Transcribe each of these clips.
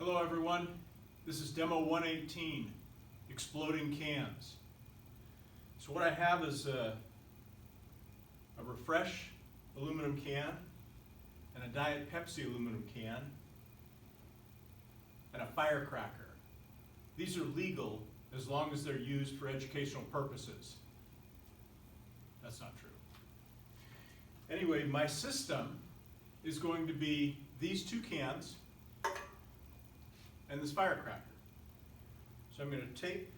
Hello everyone, this is demo 118, exploding cans. So what I have is a Refresh aluminum can and a Diet Pepsi aluminum can and a firecracker. These are legal as long as they're used for educational purposes. That's not true. Anyway, my system is going to be these two cans and this firecracker. So I'm going to take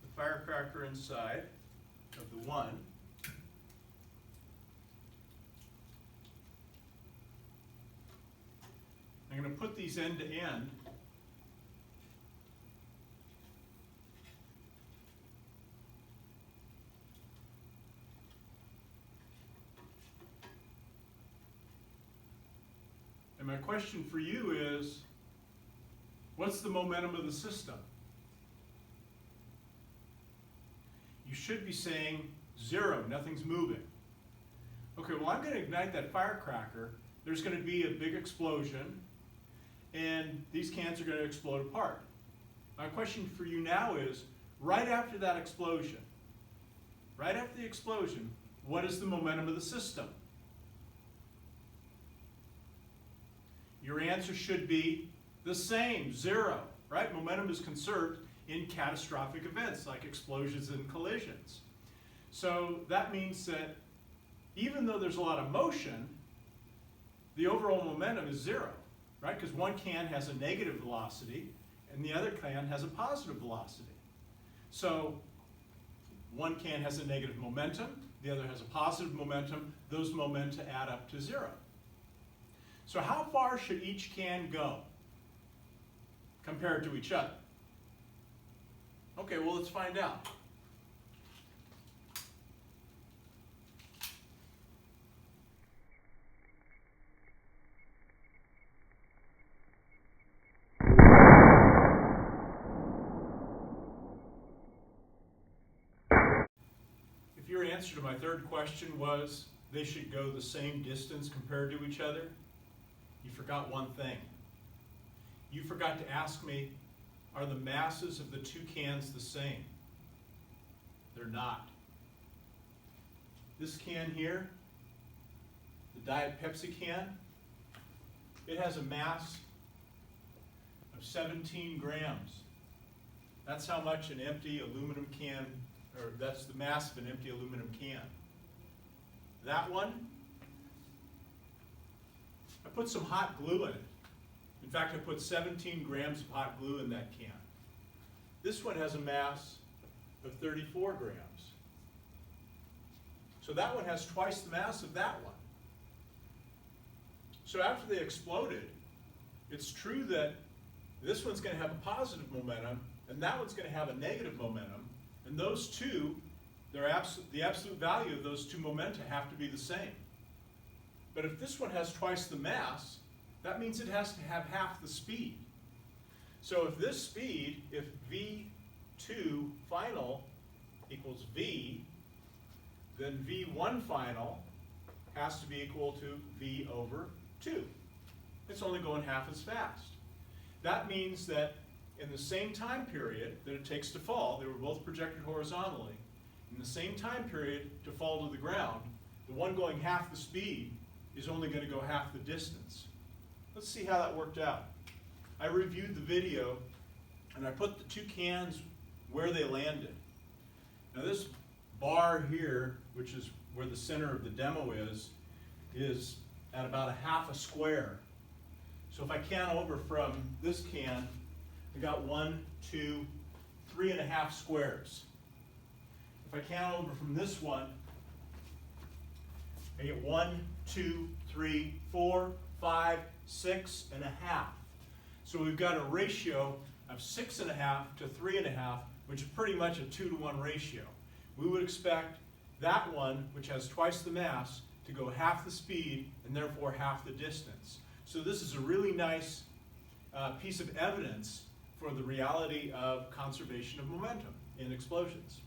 the firecracker inside of the one, I'm going to put these end to end, and my question for you is, what's the momentum of the system? You should be saying 0, nothing's moving. Okay, well I'm going to ignite that firecracker. There's going to be a big explosion, and these cans are going to explode apart. My question for you now is, right after that explosion, what is the momentum of the system? Your answer should be the same, 0, right? Momentum is conserved in catastrophic events like explosions and collisions. So that means that even though there's a lot of motion, the overall momentum is 0, right? Because one can has a negative velocity and the other can has a positive velocity. So one can has a negative momentum, the other has a positive momentum. Those momenta add up to 0. So how far should each can go compared to each other? Okay, well let's find out. If your answer to my third question was they should go the same distance compared to each other, you forgot one thing. You forgot to ask me, are the masses of the two cans the same? They're not. This can here, the Diet Pepsi can, it has a mass of 17 grams. That's how much an empty aluminum can, or that's the mass of an empty aluminum can. That one, I put some hot glue in it. In fact, I put 17 grams of hot glue in that can. This one has a mass of 34 grams. So that one has twice the mass of that one. So after they exploded, it's true that this one's going to have a positive momentum and that one's going to have a negative momentum. And those two, the absolute value of those two momenta have to be the same. But if this one has twice the mass, that means it has to have half the speed. So if this speed, if V2 final equals V, then V1 final has to be equal to V over 2. It's only going half as fast. That means that in the same time period that it takes to fall, they were both projected horizontally, in the same time period to fall to the ground, the one going half the speed is only going to go half the distance. Let's see how that worked out. I reviewed the video and I put the two cans where they landed. Now this bar here, which is where the center of the demo is at about a half a square. So if I can over from this can, I got 1, 2, 3.5 squares. If I can over from this one, I get 1, 2, 3, 4, 5, 6.5. So we've got a ratio of 6.5 to 3.5, which is pretty much a 2-to-1 ratio. We would expect that one, which has twice the mass, to go half the speed and therefore half the distance. So this is a really nice piece of evidence for the reality of conservation of momentum in explosions.